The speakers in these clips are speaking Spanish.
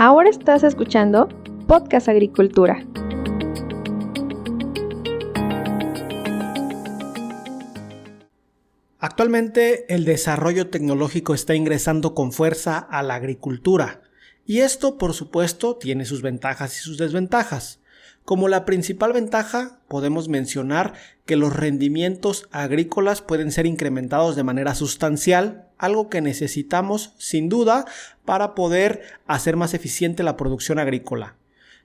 Ahora estás escuchando Podcast Agricultura. Actualmente el desarrollo tecnológico está ingresando con fuerza a la agricultura y esto por supuesto tiene sus ventajas y sus desventajas. Como la principal ventaja podemos mencionar que los rendimientos agrícolas pueden ser incrementados de manera sustancial, algo que necesitamos sin duda para poder hacer más eficiente la producción agrícola.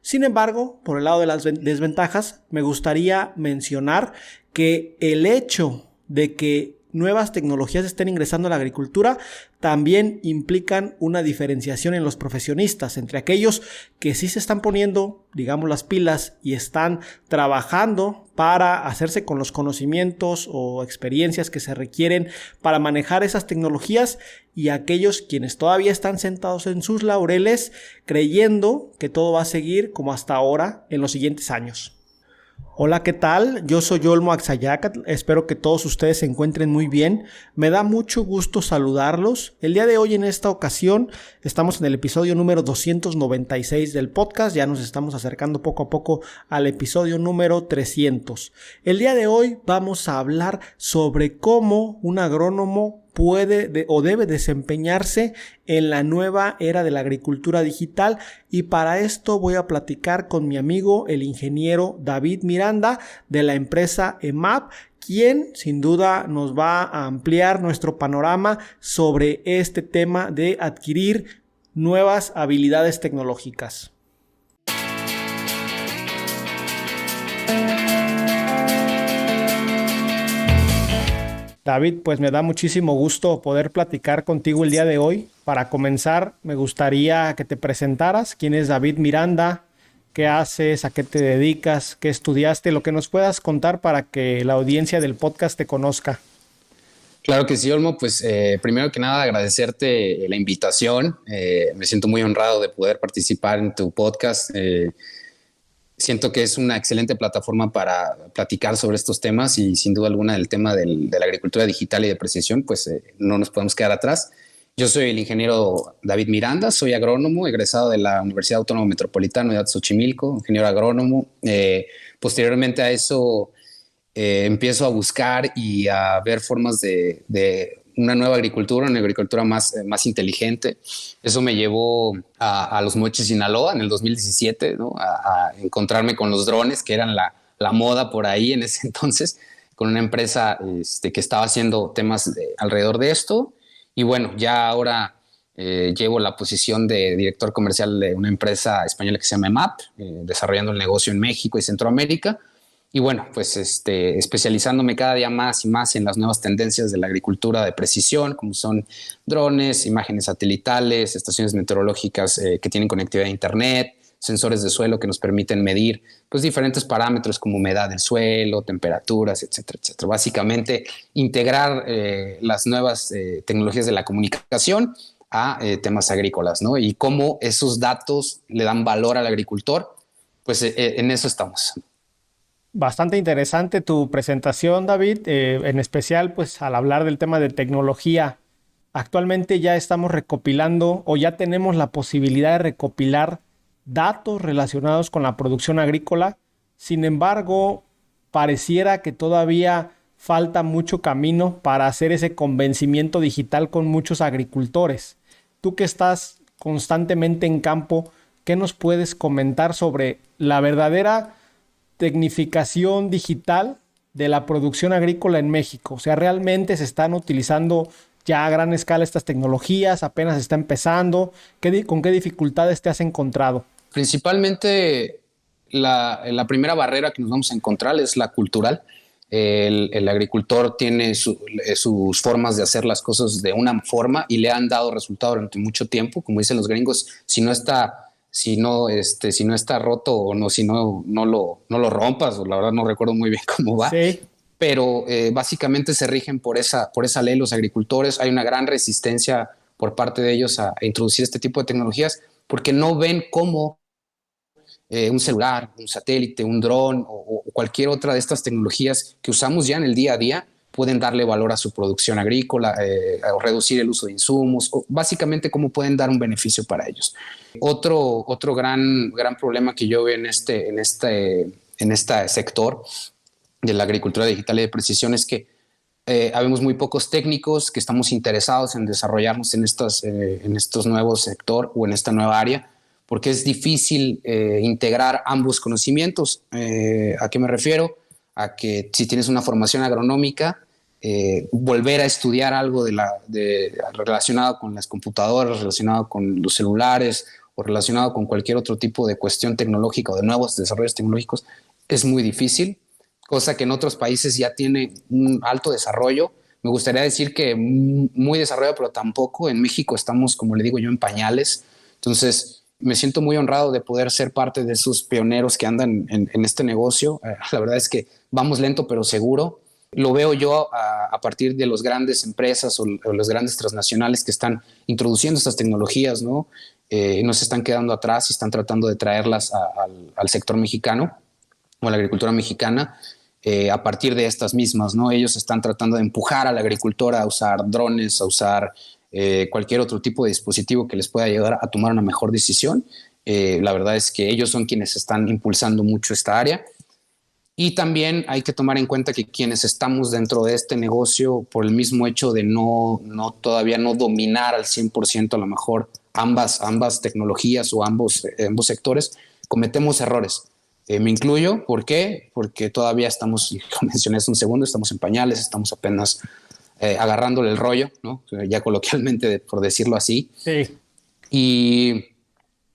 Sin embargo, por el lado de las desventajas, me gustaría mencionar que el hecho de que nuevas tecnologías estén ingresando a la agricultura también implican una diferenciación en los profesionistas entre aquellos que sí se están poniendo, digamos, las pilas y están trabajando para hacerse con los conocimientos o experiencias que se requieren para manejar esas tecnologías y aquellos quienes todavía están sentados en sus laureles creyendo que todo va a seguir como hasta ahora en los siguientes años. Hola, ¿qué tal? Yo soy Olmo Axayácatl, espero que todos ustedes se encuentren muy bien. Me da mucho gusto saludarlos. El día de hoy en esta ocasión estamos en el episodio número 296 del podcast, ya nos estamos acercando poco a poco al episodio número 300. El día de hoy vamos a hablar sobre cómo un agrónomo puede o debe desempeñarse en la nueva era de la agricultura digital y para esto voy a platicar con mi amigo el ingeniero David Miranda de la empresa EMAP, quien sin duda nos va a ampliar nuestro panorama sobre este tema de adquirir nuevas habilidades tecnológicas. David, pues me da muchísimo gusto poder platicar contigo el día de hoy. Para comenzar, me gustaría que te presentaras. ¿Quién es David Miranda? ¿Qué haces? ¿A qué te dedicas? ¿Qué estudiaste? Lo que nos puedas contar para que la audiencia del podcast te conozca. Claro que sí, Olmo. Pues primero que nada agradecerte la invitación. Me siento muy honrado de poder participar en tu podcast. Siento que es una excelente plataforma para platicar sobre estos temas y sin duda alguna el tema de la agricultura digital y de precisión, pues no nos podemos quedar atrás. Yo soy el ingeniero David Miranda, soy agrónomo, egresado de la Universidad Autónoma Metropolitana de Xochimilco, ingeniero agrónomo. Posteriormente a eso empiezo a buscar y a ver formas de una nueva agricultura, una agricultura más inteligente. Eso me llevó a Los Mochis, Sinaloa, en el 2017, ¿no? A encontrarme con los drones, que eran la moda por ahí en ese entonces, con una empresa que estaba haciendo temas alrededor de esto. Y bueno, ya ahora llevo la posición de director comercial de una empresa española que se llama EMAP, desarrollando el negocio en México y Centroamérica. Y bueno, pues especializándome cada día más y más en las nuevas tendencias de la agricultura de precisión, como son drones, imágenes satelitales, estaciones meteorológicas que tienen conectividad a internet, sensores de suelo que nos permiten medir pues, diferentes parámetros como humedad del suelo, temperaturas, etcétera, etcétera. Básicamente, integrar las nuevas tecnologías de la comunicación a temas agrícolas, ¿no? Y cómo esos datos le dan valor al agricultor, pues en eso estamos. Bastante interesante tu presentación, David, en especial pues al hablar del tema de tecnología. Actualmente ya estamos recopilando o ya tenemos la posibilidad de recopilar datos relacionados con la producción agrícola. Sin embargo, pareciera que todavía falta mucho camino para hacer ese convencimiento digital con muchos agricultores. Tú que estás constantemente en campo, ¿qué nos puedes comentar sobre la verdadera tecnificación digital de la producción agrícola en México? O sea, ¿realmente se están utilizando ya a gran escala estas tecnologías? ¿Apenas está empezando? ¿Con qué dificultades te has encontrado? Principalmente la primera barrera que nos vamos a encontrar es la cultural. El agricultor tiene sus formas de hacer las cosas de una forma y le han dado resultado durante mucho tiempo. Como dicen los gringos, si no está roto o no, si no lo rompas, o la verdad no recuerdo muy bien cómo va. Sí. Pero básicamente se rigen por esa ley los agricultores. Hay una gran resistencia por parte de ellos a introducir este tipo de tecnologías porque no ven cómo un celular, un satélite, un dron o cualquier otra de estas tecnologías que usamos ya en el día a día pueden darle valor a su producción agrícola, o reducir el uso de insumos, o básicamente cómo pueden dar un beneficio para ellos. Otro gran problema que yo veo en este sector de la agricultura digital y de precisión es que habemos muy pocos técnicos que estamos interesados en desarrollarnos en estos nuevos sector o en esta nueva área, porque es difícil integrar ambos conocimientos. ¿A qué me refiero? A que si tienes una formación agronómica, volver a estudiar algo relacionado con las computadoras, relacionado con los celulares o relacionado con cualquier otro tipo de cuestión tecnológica o de nuevos desarrollos tecnológicos es muy difícil, cosa que en otros países ya tiene un alto desarrollo. Me gustaría decir que muy desarrollado, pero tampoco. En México estamos, como le digo yo, en pañales. Entonces, me siento muy honrado de poder ser parte de esos pioneros que andan en este negocio. La verdad es que vamos lento, pero seguro. Lo veo yo a partir de las grandes empresas o los grandes transnacionales que están introduciendo estas tecnologías, ¿no? No se están quedando atrás y están tratando de traerlas al sector mexicano o a la agricultura mexicana. A partir de estas mismas, ¿no? Ellos están tratando de empujar a la agricultora a usar drones, a usar cualquier otro tipo de dispositivo que les pueda ayudar a tomar una mejor decisión. La verdad es que ellos son quienes están impulsando mucho esta área. Y también hay que tomar en cuenta que quienes estamos dentro de este negocio, por el mismo hecho de todavía no dominar al 100% a lo mejor ambas tecnologías o ambos sectores, cometemos errores. Me incluyo. ¿Por qué? Porque todavía estamos, como mencioné hace un segundo, estamos en pañales, estamos apenas agarrándole el rollo, ¿no? Ya coloquialmente, por decirlo así. Sí.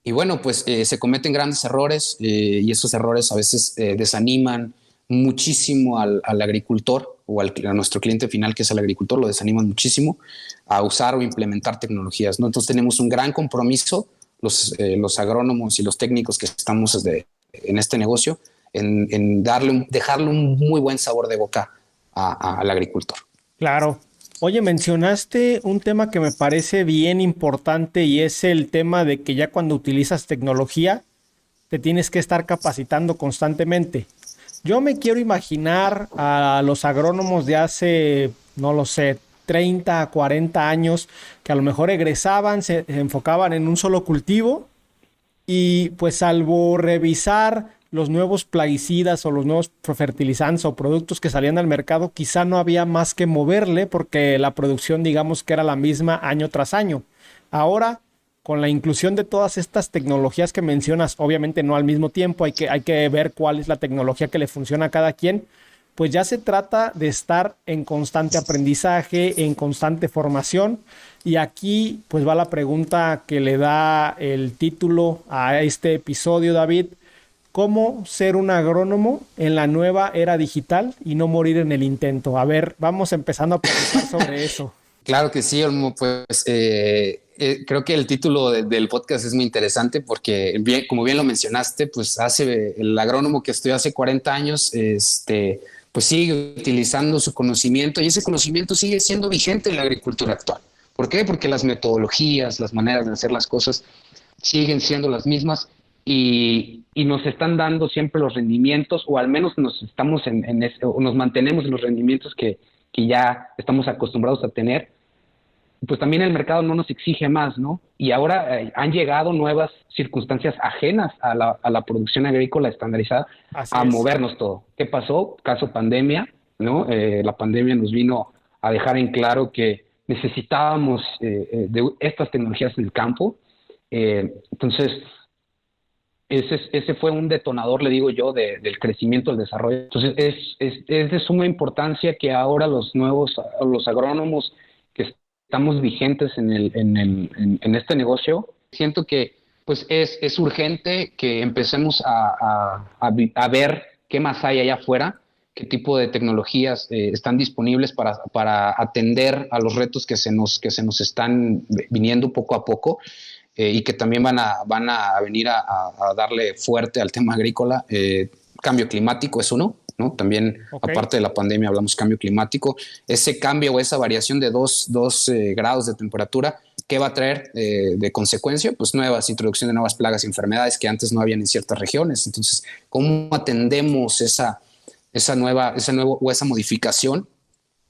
Y bueno, pues se cometen grandes errores y esos errores a veces desaniman muchísimo al agricultor o a nuestro cliente final, que es el agricultor, lo desaniman muchísimo a usar o implementar tecnologías, ¿no? Entonces tenemos un gran compromiso, los agrónomos y los técnicos que estamos en este negocio, en dejarle un muy buen sabor de boca al agricultor. Claro. Oye, mencionaste un tema que me parece bien importante y es el tema de que ya cuando utilizas tecnología te tienes que estar capacitando constantemente. Yo me quiero imaginar a los agrónomos de hace, no lo sé, 30, 40 años, que a lo mejor egresaban, se enfocaban en un solo cultivo y pues salvo revisar los nuevos plaguicidas o los nuevos fertilizantes o productos que salían al mercado, quizá no había más que moverle porque la producción, digamos que era la misma año tras año. Ahora, con la inclusión de todas estas tecnologías que mencionas, obviamente no al mismo tiempo, hay que ver cuál es la tecnología que le funciona a cada quien, pues ya se trata de estar en constante aprendizaje, en constante formación. Y aquí pues va la pregunta que le da el título a este episodio, David. ¿Cómo ser un agrónomo en la nueva era digital y no morir en el intento? A ver, vamos empezando a platicar sobre eso. Claro que sí, Olmo. Pues creo que el título del podcast es muy interesante porque, como bien lo mencionaste, pues el agrónomo que estudió hace 40 años, pues sigue utilizando su conocimiento y ese conocimiento sigue siendo vigente en la agricultura actual. ¿Por qué? Porque las metodologías, las maneras de hacer las cosas siguen siendo las mismas. Y nos están dando siempre los rendimientos, o al menos nos mantenemos en los rendimientos que ya estamos acostumbrados a tener. Pues también el mercado no nos exige más, ¿no? Y ahora han llegado nuevas circunstancias ajenas a la producción agrícola estandarizada a movernos todo. ¿Qué pasó? Caso pandemia, ¿no? La pandemia nos vino a dejar en claro que necesitábamos de estas tecnologías en el campo. Entonces, ese fue un detonador, le digo yo, del crecimiento, del desarrollo. Entonces, es de suma importancia que ahora los agrónomos que estamos vigentes en este negocio, siento que pues es urgente que empecemos a ver qué más hay allá afuera, qué tipo de tecnologías están disponibles para atender a los retos que se nos están viniendo poco a poco. Y que también van a venir a darle fuerte al tema agrícola. Cambio climático es uno, ¿no? También, aparte de la pandemia, hablamos cambio climático. Ese cambio o esa variación de 2 grados de temperatura, ¿qué va a traer de consecuencia? Pues introducción de nuevas plagas y enfermedades que antes no habían en ciertas regiones. Entonces, ¿cómo atendemos esa modificación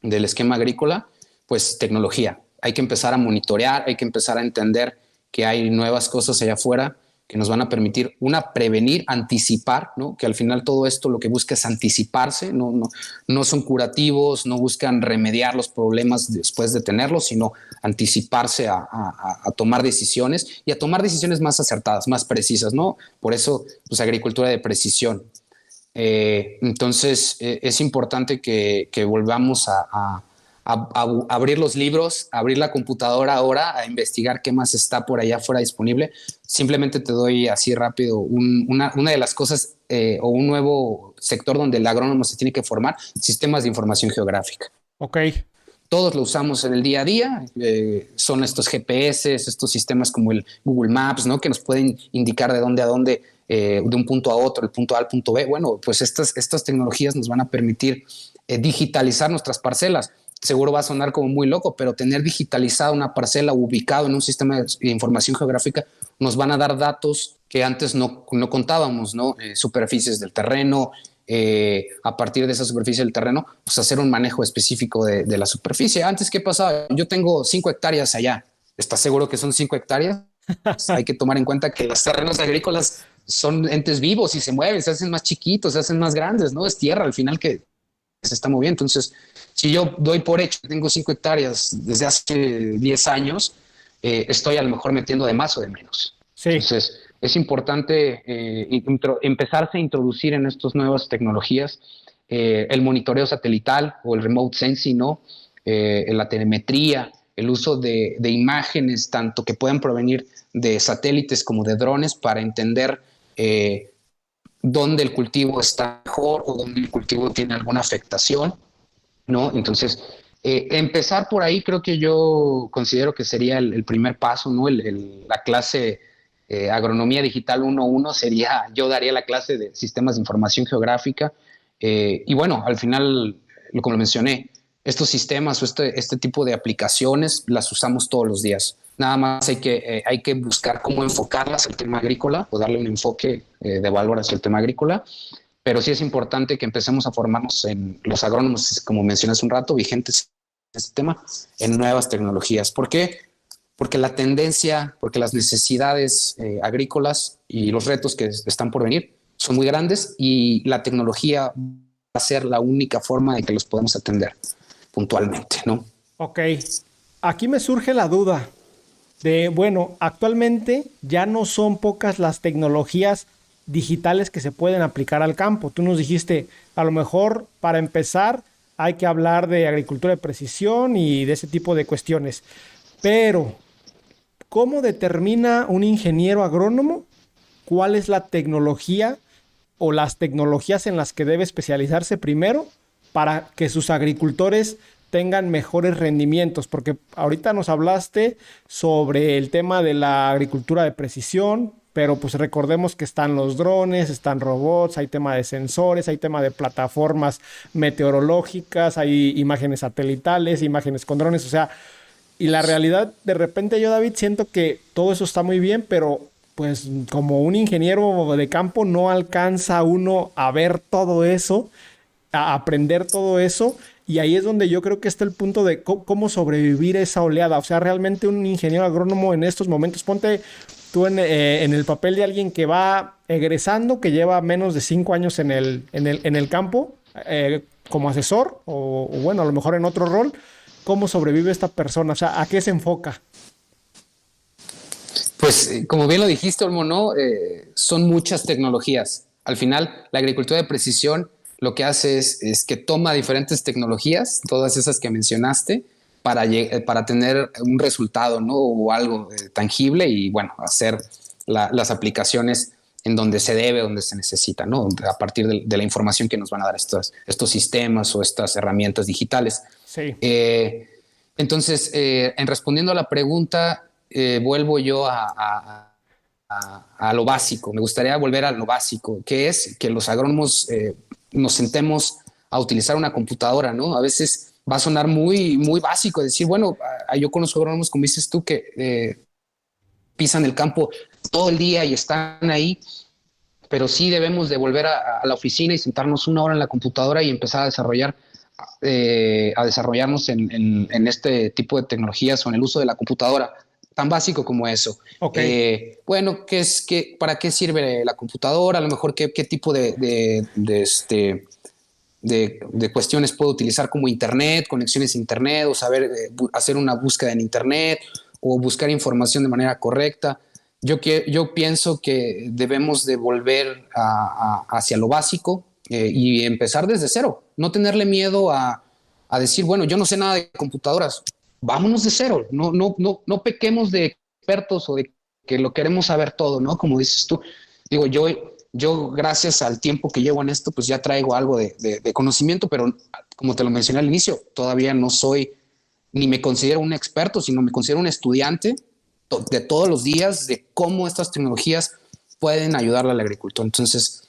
del esquema agrícola, pues tecnología. Hay que empezar a monitorear, hay que empezar a entender que hay nuevas cosas allá afuera que nos van a permitir, prevenir, anticipar, ¿no? Que al final todo esto lo que busca es anticiparse, no son curativos, no buscan remediar los problemas después de tenerlos, sino anticiparse a tomar decisiones y a tomar decisiones más acertadas, más precisas, ¿no? Por eso, pues, agricultura de precisión. Entonces, es importante que volvamos a abrir los libros, abrir la computadora ahora, a investigar qué más está por allá afuera disponible. Simplemente te doy así rápido una de las cosas o un nuevo sector donde el agrónomo se tiene que formar: sistemas de información geográfica. Ok. Todos lo usamos en el día a día, son estos GPS, estos sistemas como el Google Maps, ¿no? Que nos pueden indicar de dónde a dónde, de un punto a otro, el punto A al punto B. Bueno, pues estas tecnologías nos van a permitir digitalizar nuestras parcelas. Seguro va a sonar como muy loco, pero tener digitalizada una parcela ubicado en un sistema de información geográfica nos van a dar datos que antes no contábamos, ¿no? Superficies del terreno, a partir de esa superficie del terreno, pues hacer un manejo específico de la superficie. Antes, ¿qué pasaba? Yo tengo 5 hectáreas allá. ¿Estás seguro que son 5 hectáreas? Pues hay que tomar en cuenta que los terrenos agrícolas son entes vivos y se mueven, se hacen más chiquitos, se hacen más grandes, ¿no? Es tierra al final que se está moviendo. Entonces, si yo doy por hecho que tengo 5 hectáreas desde hace 10 años, estoy a lo mejor metiendo de más o de menos. Sí. Entonces, es importante empezarse a introducir en estas nuevas tecnologías el monitoreo satelital o el remote sensing, ¿no? La telemetría, el uso de imágenes, tanto que puedan provenir de satélites como de drones, para entender dónde el cultivo está mejor o dónde el cultivo tiene alguna afectación, ¿no? Entonces, empezar por ahí creo que yo considero que sería el primer paso, ¿no? La clase Agronomía Digital 1.1 sería, yo daría la clase de Sistemas de Información Geográfica, y bueno, al final, como lo mencioné, estos sistemas o este tipo de aplicaciones las usamos todos los días. Nada más hay que buscar cómo enfocarlas al tema agrícola o darle un enfoque de valor hacia el tema agrícola. Pero sí es importante que empecemos a formarnos en los agrónomos, como mencioné hace un rato, vigentes en este tema, en nuevas tecnologías. ¿Por qué? Porque la tendencia, porque las necesidades agrícolas y los retos que están por venir son muy grandes, y la tecnología va a ser la única forma de que los podamos atender puntualmente, ¿no? Ok. Aquí me surge la duda de, bueno, actualmente ya no son pocas las tecnologías digitales que se pueden aplicar al campo. Tú nos dijiste, a lo mejor para empezar hay que hablar de agricultura de precisión y de ese tipo de cuestiones. Pero, ¿cómo determina un ingeniero agrónomo cuál es la tecnología o las tecnologías en las que debe especializarse primero para que sus agricultores tengan mejores rendimientos? Porque ahorita nos hablaste sobre el tema de la agricultura de precisión, pero pues recordemos que están los drones, están robots, hay tema de sensores, hay tema de plataformas meteorológicas, hay imágenes satelitales, imágenes con drones, o sea, y la realidad, de repente yo, David, siento que todo eso está muy bien, pero pues como un ingeniero de campo no alcanza uno a ver todo eso, a aprender todo eso, y ahí es donde yo creo que está el punto de cómo sobrevivir a esa oleada. O sea, realmente un ingeniero agrónomo en estos momentos, ponte tú en el papel de alguien que va egresando, que lleva menos de 5 años en el campo, como asesor, o bueno, a lo mejor en otro rol. ¿Cómo sobrevive esta persona? O sea, ¿a qué se enfoca? Pues como bien lo dijiste, Olmo, ¿no? Son muchas tecnologías. Al final, la agricultura de precisión lo que hace es que toma diferentes tecnologías, todas esas que mencionaste, para tener un resultado, ¿no? O algo tangible, y bueno, hacer las aplicaciones en donde se debe, donde se necesita, ¿no? A partir de la información que nos van a dar estos sistemas o estas herramientas digitales. Sí. Entonces, en respondiendo a la pregunta, vuelvo yo a lo básico. Me gustaría volver a lo básico, que es que los agrónomos nos sentemos a utilizar una computadora, ¿no? A veces va a sonar muy, muy básico decir, bueno, yo conozco agrónomos, como dices tú, que pisan el campo todo el día y están ahí, pero sí debemos de volver a la oficina y sentarnos una hora en la computadora y empezar a desarrollar a desarrollarnos en este tipo de tecnologías o en el uso de la computadora, tan básico como eso. Okay. Bueno, ¿para qué sirve la computadora? A lo mejor qué tipo de cuestiones puedo utilizar, como internet, conexiones a internet, o saber hacer una búsqueda en internet o buscar información de manera correcta. Yo pienso que debemos de volver hacia lo básico y empezar desde cero. No tenerle miedo a decir, bueno, yo no sé nada de computadoras. Vámonos de cero. No pequemos de expertos o de que lo queremos saber todo, ¿no? Como dices tú. Digo, yo gracias al tiempo que llevo en esto, pues ya traigo algo de conocimiento, pero como te lo mencioné al inicio, todavía no soy, ni me considero un experto, sino me considero un estudiante de todos los días de cómo estas tecnologías pueden ayudarle al agricultor. Entonces,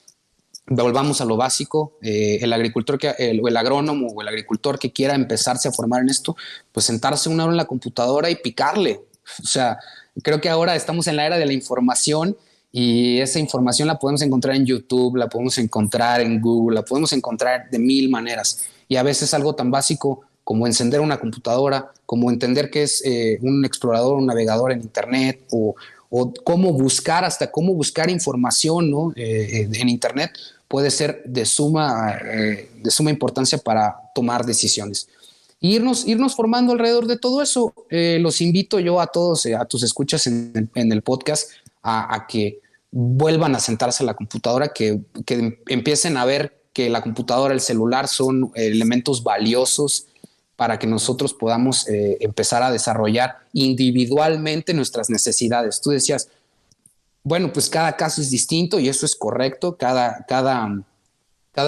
volvamos a lo básico. El agricultor, el agrónomo o el agricultor que quiera empezarse a formar en esto, pues sentarse una hora en la computadora y picarle. O sea, creo que ahora estamos en la era de la información y esa información la podemos encontrar en YouTube, la podemos encontrar en Google, la podemos encontrar de mil maneras. Y a veces algo tan básico como encender una computadora, como entender qué es un explorador, un navegador en Internet, o cómo buscar información, ¿no? En Internet, puede ser de suma importancia para tomar decisiones. Irnos formando alrededor de todo eso. Los invito yo a todos, a tus escuchas en el podcast, a que vuelvan a sentarse a la computadora, que empiecen a ver que la computadora, el celular son elementos valiosos para que nosotros podamos empezar a desarrollar individualmente nuestras necesidades. Tú decías, bueno, pues cada caso es distinto y eso es correcto. Cada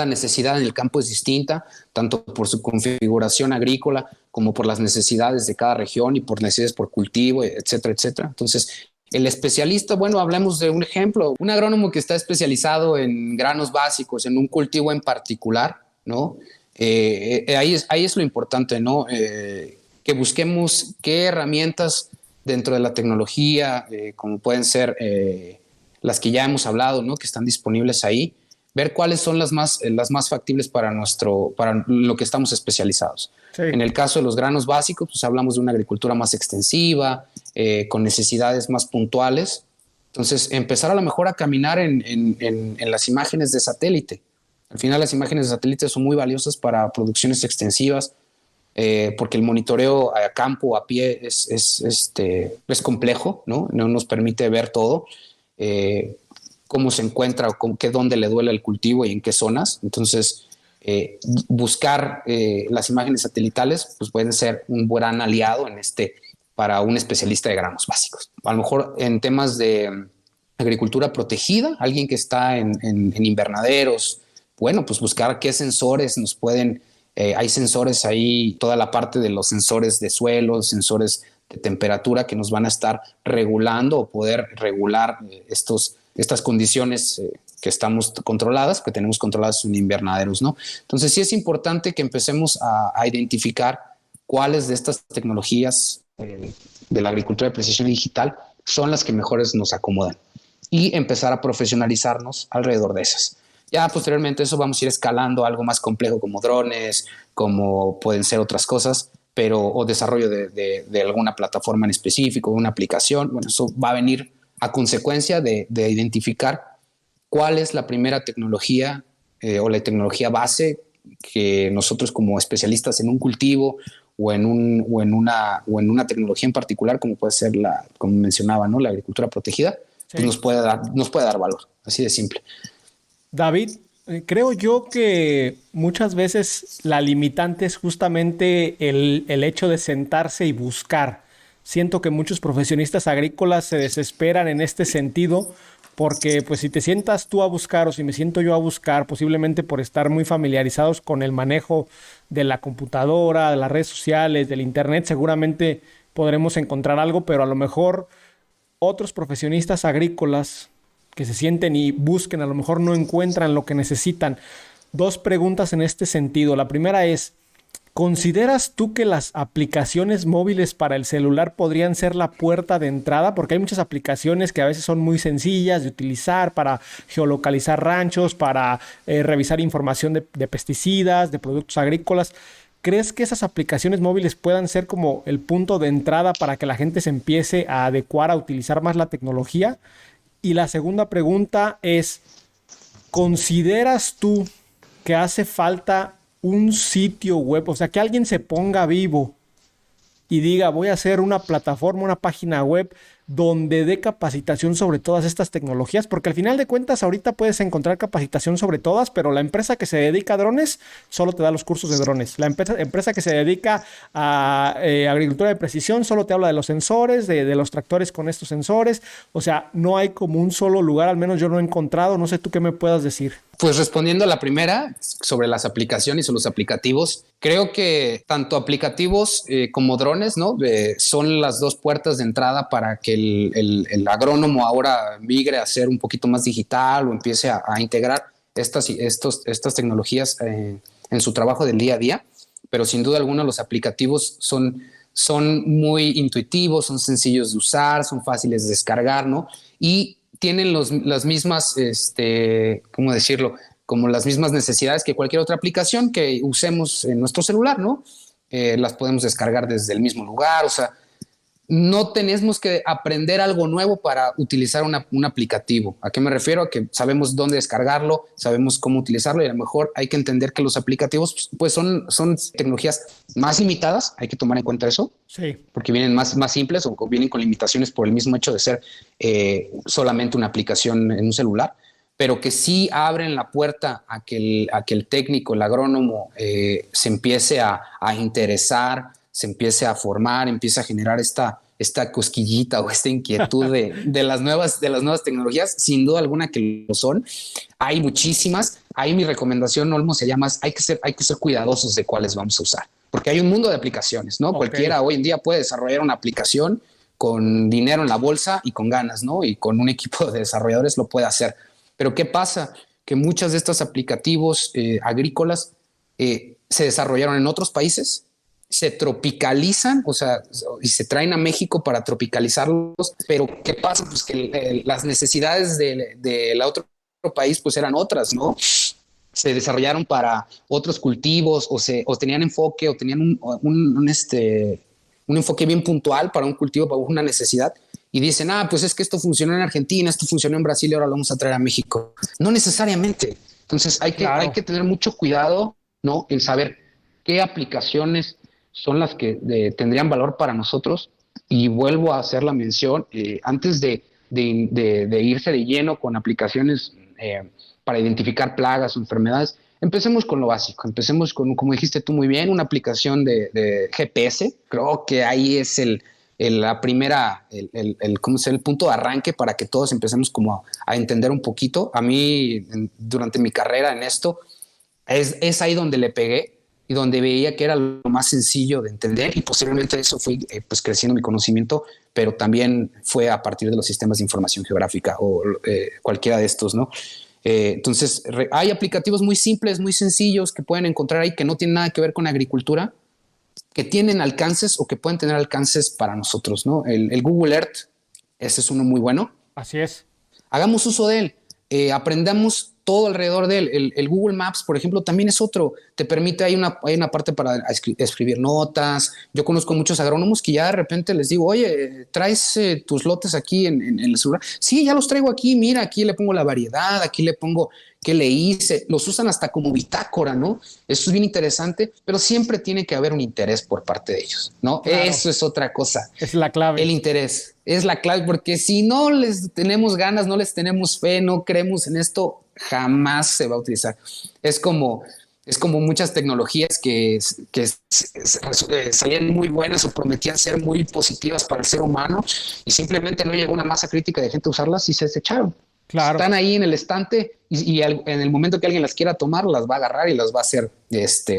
necesidad en el campo es distinta, tanto por su configuración agrícola como por las necesidades de cada región y por necesidades por cultivo, etcétera, etcétera. Entonces, el especialista, bueno, hablemos de un ejemplo, un agrónomo que está especializado en granos básicos, en un cultivo en particular, ¿no? Ahí es lo importante, ¿no? Que busquemos qué herramientas dentro de la tecnología, como pueden ser las que ya hemos hablado, ¿no? Que están disponibles ahí, ver cuáles son las más factibles para lo que estamos especializados. Sí. En el caso de los granos básicos, pues hablamos de una agricultura más extensiva, con necesidades más puntuales. Entonces, empezar a lo mejor a caminar en las imágenes de satélite. Al final, las imágenes de satélite son muy valiosas para producciones extensivas, porque el monitoreo a campo, a pie, es complejo, ¿no? No nos permite ver todo. Cómo se encuentra o dónde le duele el cultivo y en qué zonas. Entonces, buscar las imágenes satelitales pues pueden ser un gran aliado para un especialista de granos básicos. A lo mejor en temas de agricultura protegida, alguien que está en invernaderos, bueno, pues buscar qué sensores nos pueden... hay sensores ahí, toda la parte de los sensores de suelo, sensores de temperatura que nos van a estar regulando o poder regular estas condiciones que estamos controladas, que tenemos controladas en invernaderos, ¿no? Entonces sí es importante que empecemos a identificar cuáles de estas tecnologías de la agricultura de precisión digital son las que mejores nos acomodan y empezar a profesionalizarnos alrededor de esas. Ya posteriormente eso vamos a ir escalando a algo más complejo como drones, como pueden ser otras cosas, o desarrollo de alguna plataforma en específico, una aplicación. Bueno, eso va a venir a consecuencia de identificar cuál es la primera tecnología o la tecnología base que nosotros como especialistas en un cultivo o en una tecnología en particular, como puede ser como mencionaba, ¿no? La agricultura protegida, sí, pues nos puede dar valor, así de simple. David, creo yo que muchas veces la limitante es justamente el hecho de sentarse y buscar. Siento que muchos profesionistas agrícolas se desesperan en este sentido porque pues si te sientas tú a buscar o si me siento yo a buscar, posiblemente por estar muy familiarizados con el manejo de la computadora, de las redes sociales, del internet, seguramente podremos encontrar algo, pero a lo mejor otros profesionistas agrícolas que se sienten y busquen, a lo mejor no encuentran lo que necesitan. Dos preguntas en este sentido. La primera es, ¿Consideras tú que las aplicaciones móviles para el celular podrían ser la puerta de entrada? Porque hay muchas aplicaciones que a veces son muy sencillas de utilizar para geolocalizar ranchos, para revisar información de pesticidas, de productos agrícolas. ¿Crees que esas aplicaciones móviles puedan ser como el punto de entrada para que la gente se empiece a adecuar a utilizar más la tecnología? Y la segunda pregunta es, ¿consideras tú que hace falta un sitio web? O sea, que alguien se ponga vivo y diga, voy a hacer una plataforma, una página web donde dé capacitación sobre todas estas tecnologías, porque al final de cuentas ahorita puedes encontrar capacitación sobre todas, pero la empresa que se dedica a drones solo te da los cursos de drones. La empresa que se dedica a agricultura de precisión solo te habla de los sensores, de los tractores con estos sensores. O sea, no hay como un solo lugar, al menos yo no he encontrado. No sé tú qué me puedas decir. Pues respondiendo a la primera, sobre las aplicaciones o los aplicativos, creo que tanto aplicativos como drones, ¿no? Son las dos puertas de entrada para que el agrónomo ahora migre a ser un poquito más digital o empiece a integrar estas tecnologías en su trabajo del día a día. Pero sin duda alguna los aplicativos son muy intuitivos, son sencillos de usar, son fáciles de descargar, ¿no? Y tienen las mismas, ¿cómo decirlo? Como las mismas necesidades que cualquier otra aplicación que usemos en nuestro celular, ¿no? Las podemos descargar desde el mismo lugar, o sea, no tenemos que aprender algo nuevo para utilizar un aplicativo. ¿A qué me refiero? A que sabemos dónde descargarlo, sabemos cómo utilizarlo y a lo mejor hay que entender que los aplicativos pues son tecnologías más limitadas, hay que tomar en cuenta eso, Sí. porque vienen más simples o vienen con limitaciones por el mismo hecho de ser solamente una aplicación en un celular, pero que sí abren la puerta a que el técnico, el agrónomo se empiece a interesar, se empiece a formar, empiece a generar esta cosquillita o esta inquietud de las nuevas tecnologías, sin duda alguna que lo son. Hay muchísimas. Ahí mi recomendación, Olmo, sería más, hay que ser cuidadosos de cuáles vamos a usar, porque hay un mundo de aplicaciones, ¿no? Okay. Cualquiera hoy en día puede desarrollar una aplicación con dinero en la bolsa y con ganas, ¿no? Y con un equipo de desarrolladores lo puede hacer. Pero ¿qué pasa? Que muchas de estos aplicativos agrícolas se desarrollaron en otros países, se tropicalizan, o sea, y se traen a México para tropicalizarlos, pero ¿qué pasa? Pues que las necesidades del otro país pues eran otras, ¿no? Se desarrollaron para otros cultivos o tenían enfoque o tenían un enfoque bien puntual para un cultivo, para una necesidad, y dicen, pues es que esto funcionó en Argentina, esto funcionó en Brasil y ahora lo vamos a traer a México. No necesariamente. Entonces hay que tener mucho cuidado, ¿no? En saber qué aplicaciones son las que tendrían valor para nosotros. Y vuelvo a hacer la mención, antes de irse de lleno con aplicaciones para identificar plagas o enfermedades, empecemos con lo básico, empecemos con, como dijiste tú muy bien, una aplicación de GPS. Creo que ahí es el punto de arranque para que todos empecemos como a entender un poquito. A mí, durante mi carrera en esto, es ahí donde le pegué y donde veía que era lo más sencillo de entender, y posteriormente eso fue pues creciendo mi conocimiento, pero también fue a partir de los sistemas de información geográfica o cualquiera de estos, ¿no? Entonces hay aplicativos muy simples, muy sencillos que pueden encontrar ahí que no tienen nada que ver con agricultura, que tienen alcances o que pueden tener alcances para nosotros, ¿no? El Google Earth, ese es uno muy bueno. Así es. Hagamos uso de él, aprendamos todo alrededor de él. El Google Maps, por ejemplo, también es otro. Te permite, hay una parte para escribir notas. Yo conozco muchos agrónomos que ya de repente les digo, oye, ¿traes tus lotes aquí en el celular? Sí, ya los traigo aquí. Mira, aquí le pongo la variedad, aquí le pongo qué le hice. Los usan hasta como bitácora, ¿no? Eso es bien interesante, pero siempre tiene que haber un interés por parte de ellos, ¿no? Claro. Eso es otra cosa. Es la clave. El interés es la clave, porque si no les tenemos ganas, no les tenemos fe, no creemos en esto, jamás se va a utilizar. Es como muchas tecnologías que salían muy buenas o prometían ser muy positivas para el ser humano y simplemente no llegó una masa crítica de gente a usarlas y se desecharon. Claro. Están ahí en el estante y en el momento que alguien las quiera tomar, las va a agarrar y las va a hacer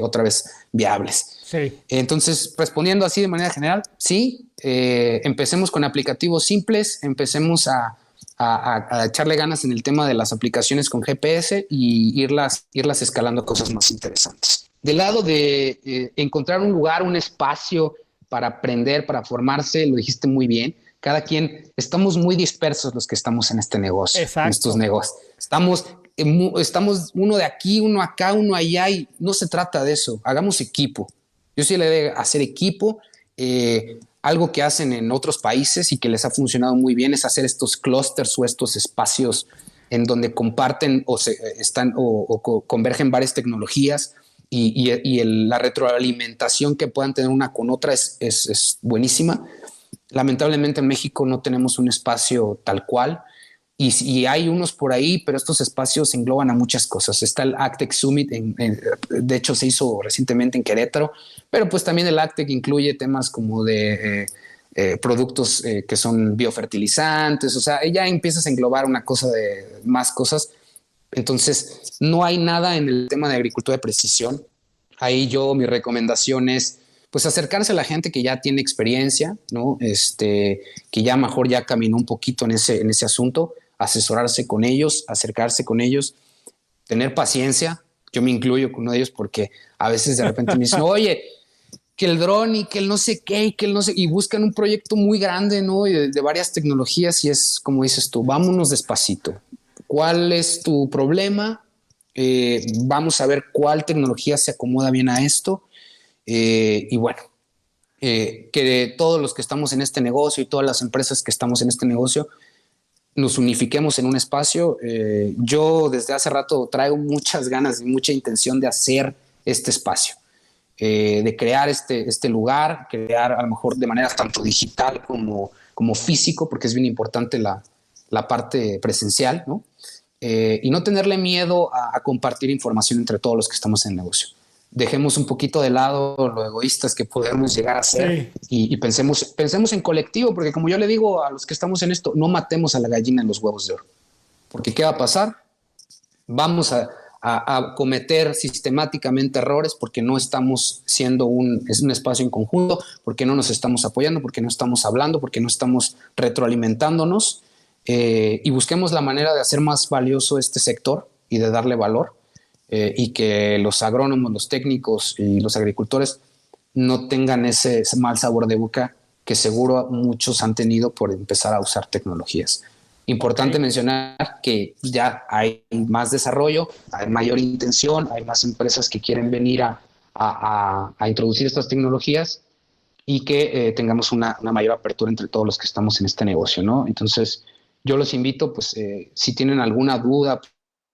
otra vez viables. Sí. Entonces, respondiendo así de manera general, sí, empecemos con aplicativos simples, empecemos a echarle ganas en el tema de las aplicaciones con GPS y irlas escalando a cosas más interesantes. Del lado de encontrar un lugar, un espacio para aprender, para formarse, lo dijiste muy bien. Cada quien, estamos muy dispersos los que estamos en este negocio, en estos Exacto. negocios. Estamos uno de aquí, uno acá, uno allá, y no se trata de eso. Hagamos equipo. Yo sí le de hacer equipo. Algo que hacen en otros países y que les ha funcionado muy bien es hacer estos clústeres o estos espacios en donde comparten o convergen varias tecnologías la retroalimentación que puedan tener una con otra es buenísima. Lamentablemente en México no tenemos un espacio tal cual y hay unos por ahí, pero estos espacios engloban a muchas cosas. Está el Actec Summit, de hecho se hizo recientemente en Querétaro, pero pues también el Actec incluye temas como de productos que son biofertilizantes, o sea, ya empiezas a englobar una cosa de más cosas. Entonces, no hay nada en el tema de agricultura de precisión. Ahí mi recomendación es, pues, acercarse a la gente que ya tiene experiencia, ¿no? Que ya mejor ya caminó un poquito en ese asunto, asesorarse con ellos, acercarse con ellos, tener paciencia. Yo me incluyo con uno de ellos porque a veces de repente me dicen, oye, que el dron y que el no sé qué y que el no sé, y buscan un proyecto muy grande, ¿no? Y de varias tecnologías y es como dices tú, vámonos despacito. ¿Cuál es tu problema? Vamos a ver cuál tecnología se acomoda bien a esto. Y bueno, que todos los que estamos en este negocio y todas las empresas que estamos en este negocio nos unifiquemos en un espacio. Yo desde hace rato traigo muchas ganas y mucha intención de hacer este espacio, de crear este lugar, crear a lo mejor de manera tanto digital como físico, porque es bien importante la parte presencial, ¿no? Y no tenerle miedo a compartir información entre todos los que estamos en el negocio. Dejemos un poquito de lado lo egoístas que podemos llegar a ser y pensemos en colectivo, porque como yo le digo a los que estamos en esto, no matemos a la gallina en los huevos de oro. Porque ¿qué va a pasar? Vamos a cometer sistemáticamente errores porque no estamos siendo un espacio en conjunto, porque no nos estamos apoyando, porque no estamos hablando, porque no estamos retroalimentándonos. Y busquemos la manera de hacer más valioso este sector y de darle valor, y que los agrónomos, los técnicos y los agricultores no tengan ese mal sabor de boca que seguro muchos han tenido por empezar a usar tecnologías. Importante mencionar que ya hay más desarrollo, hay mayor intención, hay más empresas que quieren venir a introducir estas tecnologías y que tengamos una mayor apertura entre todos los que estamos en este negocio, ¿no? Entonces, yo los invito, pues, si tienen alguna duda,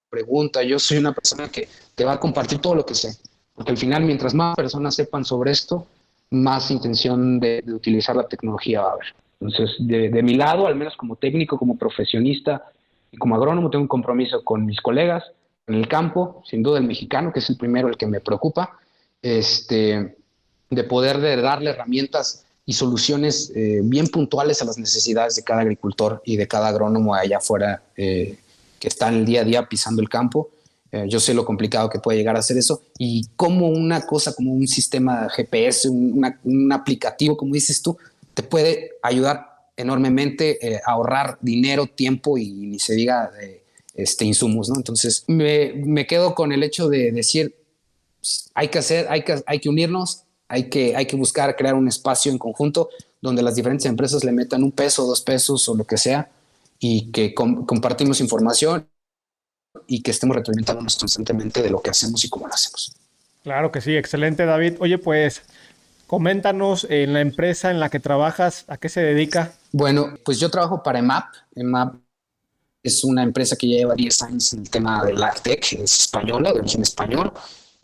pregunta, yo soy una persona que te va a compartir todo lo que sé, porque al final, mientras más personas sepan sobre esto, más intención de utilizar la tecnología va a haber. Entonces, de mi lado, al menos como técnico, como profesionista y como agrónomo, tengo un compromiso con mis colegas en el campo, sin duda el mexicano, que es el primero, el que me preocupa, de poder darle herramientas y soluciones bien puntuales a las necesidades de cada agricultor y de cada agrónomo allá afuera que está en el día a día pisando el campo. Yo sé lo complicado que puede llegar a ser eso y cómo una cosa como un sistema GPS, un aplicativo, como dices tú, te puede ayudar enormemente a ahorrar dinero, tiempo y ni se diga insumos, ¿no? Entonces me quedo con el hecho de decir, hay que unirnos, hay que buscar crear un espacio en conjunto donde las diferentes empresas le metan $1, $2 o lo que sea y que compartimos información y que estemos retroalimentándonos constantemente de lo que hacemos y cómo lo hacemos. Claro que sí, excelente, David. Oye, pues coméntanos en la empresa en la que trabajas, ¿a qué se dedica? Bueno, pues yo trabajo para EMAP. EMAP es una empresa que ya lleva 10 años en el tema del AgTech, es española, de origen español.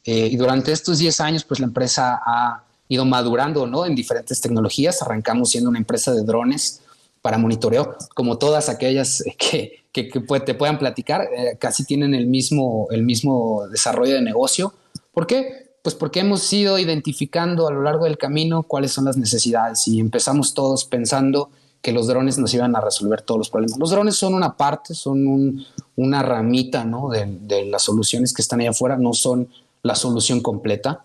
Y durante estos 10 años, pues la empresa ha ido madurando, ¿no? En diferentes tecnologías. Arrancamos siendo una empresa de drones para monitoreo, como todas aquellas que te puedan platicar, casi tienen el mismo desarrollo de negocio. ¿Por qué? Pues porque hemos ido identificando a lo largo del camino cuáles son las necesidades y empezamos todos pensando que los drones nos iban a resolver todos los problemas. Los drones son una parte, son una ramita, ¿no? de las soluciones que están allá afuera, no son la solución completa.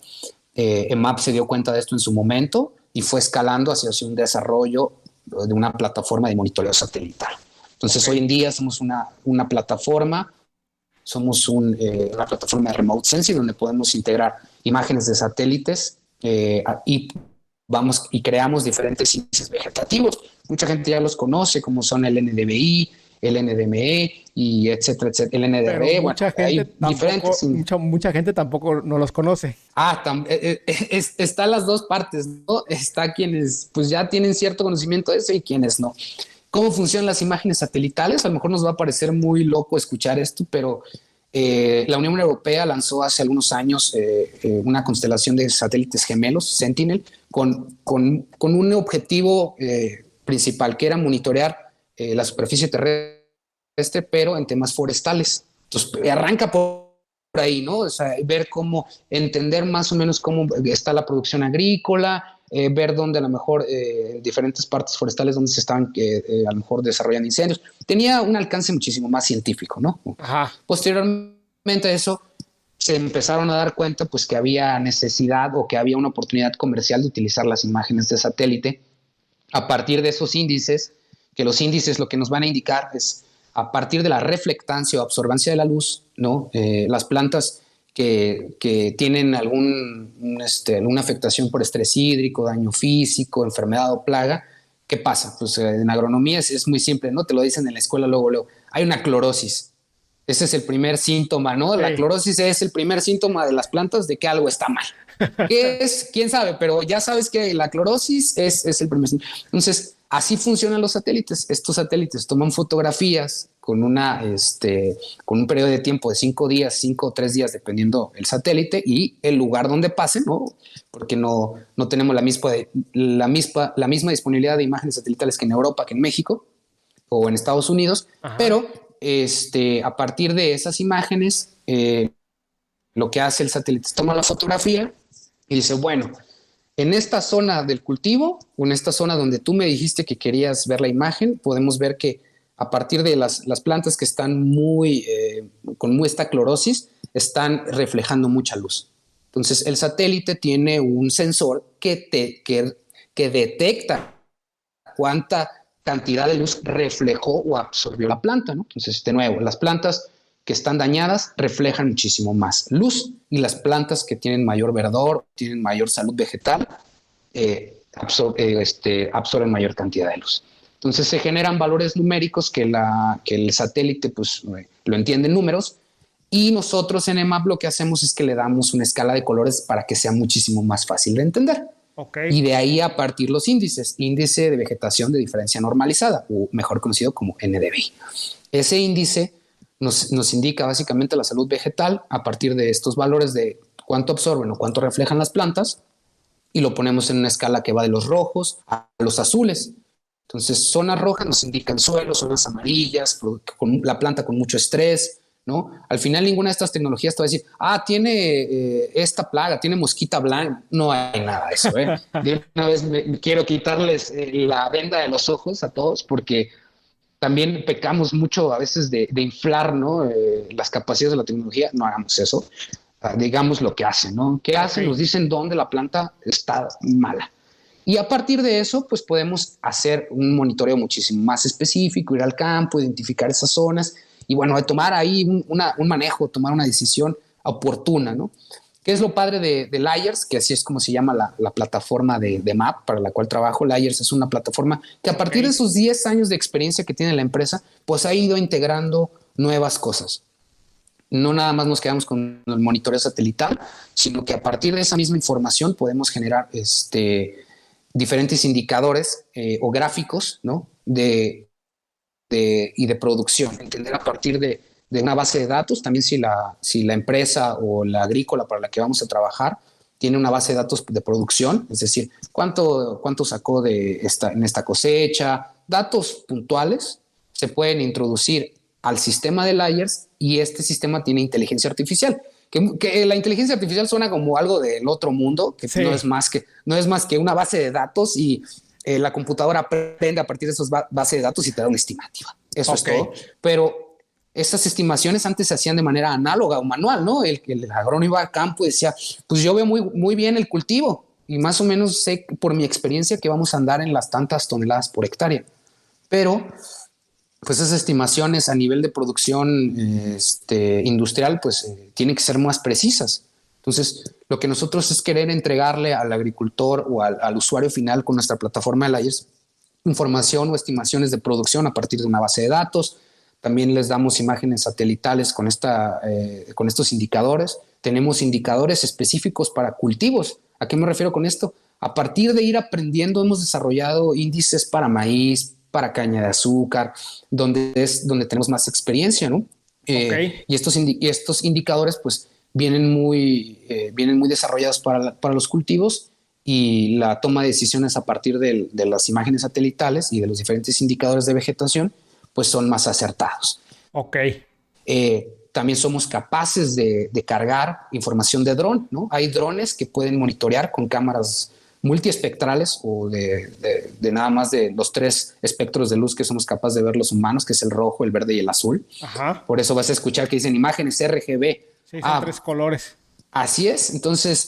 EMAP se dio cuenta de esto en su momento y fue escalando hacia un desarrollo de una plataforma de monitoreo satelital. Entonces, hoy en día somos una plataforma, somos una plataforma de remote sensing donde podemos integrar imágenes de satélites y vamos y creamos diferentes índices vegetativos. Mucha gente ya los conoce, como son el NDVI, el NDME y etcétera, etcétera. El Pero NDRE, bueno, hay diferentes. mucha gente tampoco no los conoce. Están las dos partes, ¿no? Está quienes pues ya tienen cierto conocimiento de eso y quienes no. ¿Cómo funcionan las imágenes satelitales? A lo mejor nos va a parecer muy loco escuchar esto, pero la Unión Europea lanzó hace algunos años una constelación de satélites gemelos, Sentinel, con un objetivo principal, que era monitorear la superficie terrestre, pero en temas forestales. Entonces, arranca por ahí, ¿no? O sea, ver cómo, entender más o menos cómo está la producción agrícola, ver dónde a lo mejor diferentes partes forestales donde se estaban a lo mejor desarrollando incendios. Tenía un alcance muchísimo más científico, ¿no? Ajá. Posteriormente a eso, se empezaron a dar cuenta pues que había necesidad o que había una oportunidad comercial de utilizar las imágenes de satélite a partir de esos índices, que los índices lo que nos van a indicar es a partir de la reflectancia o absorbancia de la luz, ¿no? Las plantas que tienen alguna afectación por estrés hídrico, daño físico, enfermedad o plaga, ¿qué pasa? Pues en agronomía es muy simple, ¿no? Te lo dicen en la escuela luego. Hay una clorosis. Ese es el primer síntoma, ¿no? Sí. La clorosis es el primer síntoma de las plantas de que algo está mal. ¿Qué es? ¿Quién sabe? Pero ya sabes que la clorosis es el primer síntoma. Entonces, así funcionan los satélites. Estos satélites toman fotografías con un periodo de tiempo de 5 días, 5 o 3 días, dependiendo el satélite y el lugar donde pasen, ¿no? Porque no tenemos la misma disponibilidad de imágenes satelitales que en Europa, que en México o en Estados Unidos. Ajá. Pero a partir de esas imágenes, lo que hace el satélite es toma la fotografía y dice, bueno, en esta zona del cultivo o en esta zona donde tú me dijiste que querías ver la imagen, podemos ver que a partir de las plantas que están con esta clorosis, están reflejando mucha luz. Entonces, el satélite tiene un sensor que detecta cuánta cantidad de luz reflejó o absorbió la planta, ¿no? Entonces, de nuevo, las plantas que están dañadas reflejan muchísimo más luz y las plantas que tienen mayor verdor, tienen mayor salud vegetal, absorben mayor cantidad de luz. Entonces se generan valores numéricos que el satélite pues lo entiende en números y nosotros en EMAP lo que hacemos es que le damos una escala de colores para que sea muchísimo más fácil de entender. Okay. Y de ahí a partir los índices, índice de vegetación de diferencia normalizada, o mejor conocido como NDVI. Ese índice nos indica básicamente la salud vegetal a partir de estos valores de cuánto absorben o cuánto reflejan las plantas y lo ponemos en una escala que va de los rojos a los azules. Entonces, zonas rojas nos indican suelo, zonas amarillas, con la planta con mucho estrés, ¿no? Al final, ninguna de estas tecnologías te va a decir, tiene esta plaga, tiene mosquita blanca. No hay nada de eso, ¿eh? De una vez quiero quitarles la venda de los ojos a todos porque también pecamos mucho a veces de inflar, ¿no? Las capacidades de la tecnología. No hagamos eso. Digamos lo que hacen, ¿no? ¿Qué hacen? Nos dicen dónde la planta está mala. Y a partir de eso, pues podemos hacer un monitoreo muchísimo más específico, ir al campo, identificar esas zonas y, bueno, tomar ahí un manejo, tomar una decisión oportuna, ¿no? ¿Qué es lo padre de Layers? Que así es como se llama la plataforma de MAP para la cual trabajo. Layers es una plataforma que a partir de esos 10 años de experiencia que tiene la empresa, pues ha ido integrando nuevas cosas. No nada más nos quedamos con el monitoreo satelital, sino que a partir de esa misma información podemos generar diferentes indicadores o gráficos, ¿no? y de producción. Entender a partir de una base de datos, también si la empresa o la agrícola para la que vamos a trabajar tiene una base de datos de producción, es decir, cuánto sacó en esta cosecha, datos puntuales se pueden introducir al sistema de Layers y este sistema tiene inteligencia artificial. Que la inteligencia artificial suena como algo del otro mundo, que sí. no es más que una base de datos y la computadora aprende a partir de esas bases de datos y te da una estimativa. Eso es todo. Pero estas estimaciones antes se hacían de manera análoga o manual, ¿no? El agrónomo iba al campo y decía, pues yo veo muy, muy bien el cultivo y más o menos sé por mi experiencia que vamos a andar en las tantas toneladas por hectárea. Pero pues esas estimaciones a nivel de producción industrial pues tienen que ser más precisas. Entonces, lo que nosotros es querer entregarle al agricultor o al usuario final con nuestra plataforma de layers información o estimaciones de producción a partir de una base de datos. También les damos imágenes satelitales con estos indicadores. Tenemos indicadores específicos para cultivos. ¿A qué me refiero con esto? A partir de ir aprendiendo, hemos desarrollado índices para maíz, para caña de azúcar, donde tenemos más experiencia, ¿no? Okay. Y estos indicadores, pues, vienen muy desarrollados para los cultivos, y la toma de decisiones a partir de las imágenes satelitales y de los diferentes indicadores de vegetación, pues son más acertados. Ok. También somos capaces de cargar información de dron, ¿no? Hay drones que pueden monitorear con cámaras multiespectrales o de nada más de los 3 espectros de luz que somos capaces de ver los humanos, que es el rojo, el verde y el azul. Ajá. Por eso vas a escuchar que dicen imágenes RGB. Sí, son 3 colores. Así es. Entonces,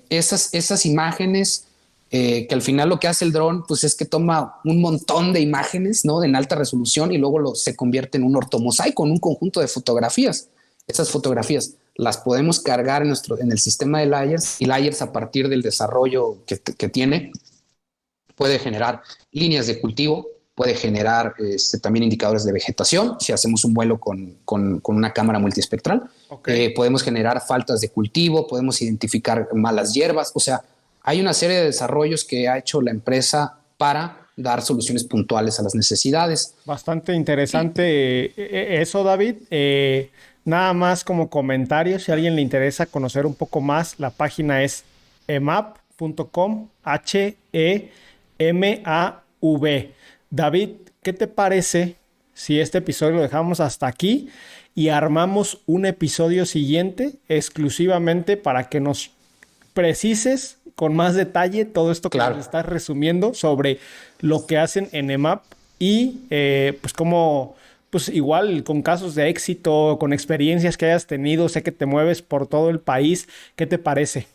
esas imágenes, que al final lo que hace el dron, pues es que toma un montón de imágenes, ¿no? En alta resolución, y luego se convierte en un ortomosaico, en un conjunto de fotografías. Esas fotografías las podemos cargar en el sistema de layers, y layers, a partir del desarrollo que tiene, puede generar líneas de cultivo, puede generar también indicadores de vegetación. Si hacemos un vuelo con una cámara multiespectral, okay, podemos generar faltas de cultivo, podemos identificar malas hierbas. O sea, hay una serie de desarrollos que ha hecho la empresa para dar soluciones puntuales a las necesidades. Bastante interesante eso, David. Nada más como comentario, si a alguien le interesa conocer un poco más, la página es hemav.com, HEMAV. David, ¿qué te parece si este episodio lo dejamos hasta aquí y armamos un episodio siguiente exclusivamente para que nos precises con más detalle todo esto que nos estás resumiendo sobre lo que hacen en hemav y pues cómo, pues igual con casos de éxito, con experiencias que hayas tenido, sé que te mueves por todo el país, ¿qué te parece?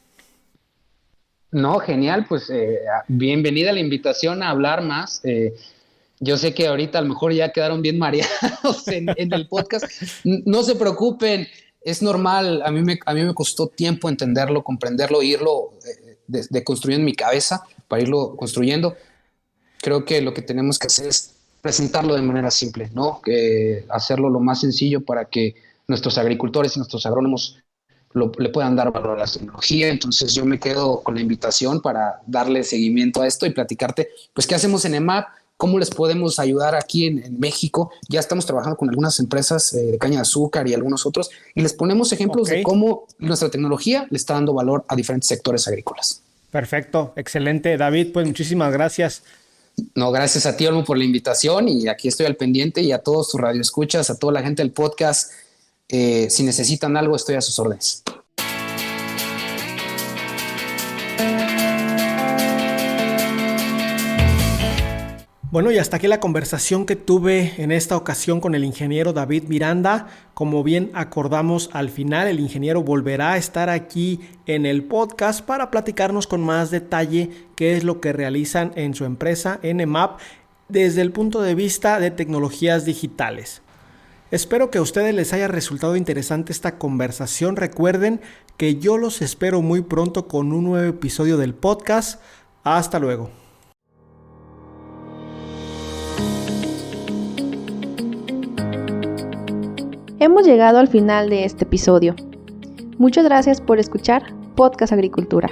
No, genial, pues bienvenida la invitación a hablar más. Yo sé que ahorita a lo mejor ya quedaron bien mareados en el podcast. No se preocupen, es normal. A mí me costó tiempo entenderlo, comprenderlo, irlo construyendo en mi cabeza para irlo construyendo. Creo que lo que tenemos que hacer es presentarlo de manera simple, ¿no? Hacerlo lo más sencillo para que nuestros agricultores y nuestros agrónomos le puedan dar valor a la tecnología. Entonces yo me quedo con la invitación para darle seguimiento a esto y platicarte, pues, qué hacemos en hemav, cómo les podemos ayudar aquí en México. Ya estamos trabajando con algunas empresas de caña de azúcar y algunos otros, y les ponemos ejemplos de cómo nuestra tecnología le está dando valor a diferentes sectores agrícolas. Perfecto, excelente, David, pues muchísimas gracias. No, gracias a ti, Olmo, por la invitación, y aquí estoy al pendiente, y a todos tus radioescuchas, a toda la gente del podcast. Si necesitan algo, estoy a sus órdenes. Bueno, y hasta aquí la conversación que tuve en esta ocasión con el ingeniero David Miranda. Como bien acordamos al final, el ingeniero volverá a estar aquí en el podcast para platicarnos con más detalle qué es lo que realizan en su empresa, en hemav, desde el punto de vista de tecnologías digitales. Espero que a ustedes les haya resultado interesante esta conversación. Recuerden que yo los espero muy pronto con un nuevo episodio del podcast. Hasta luego. Hemos llegado al final de este episodio. Muchas gracias por escuchar Podcast Agricultura.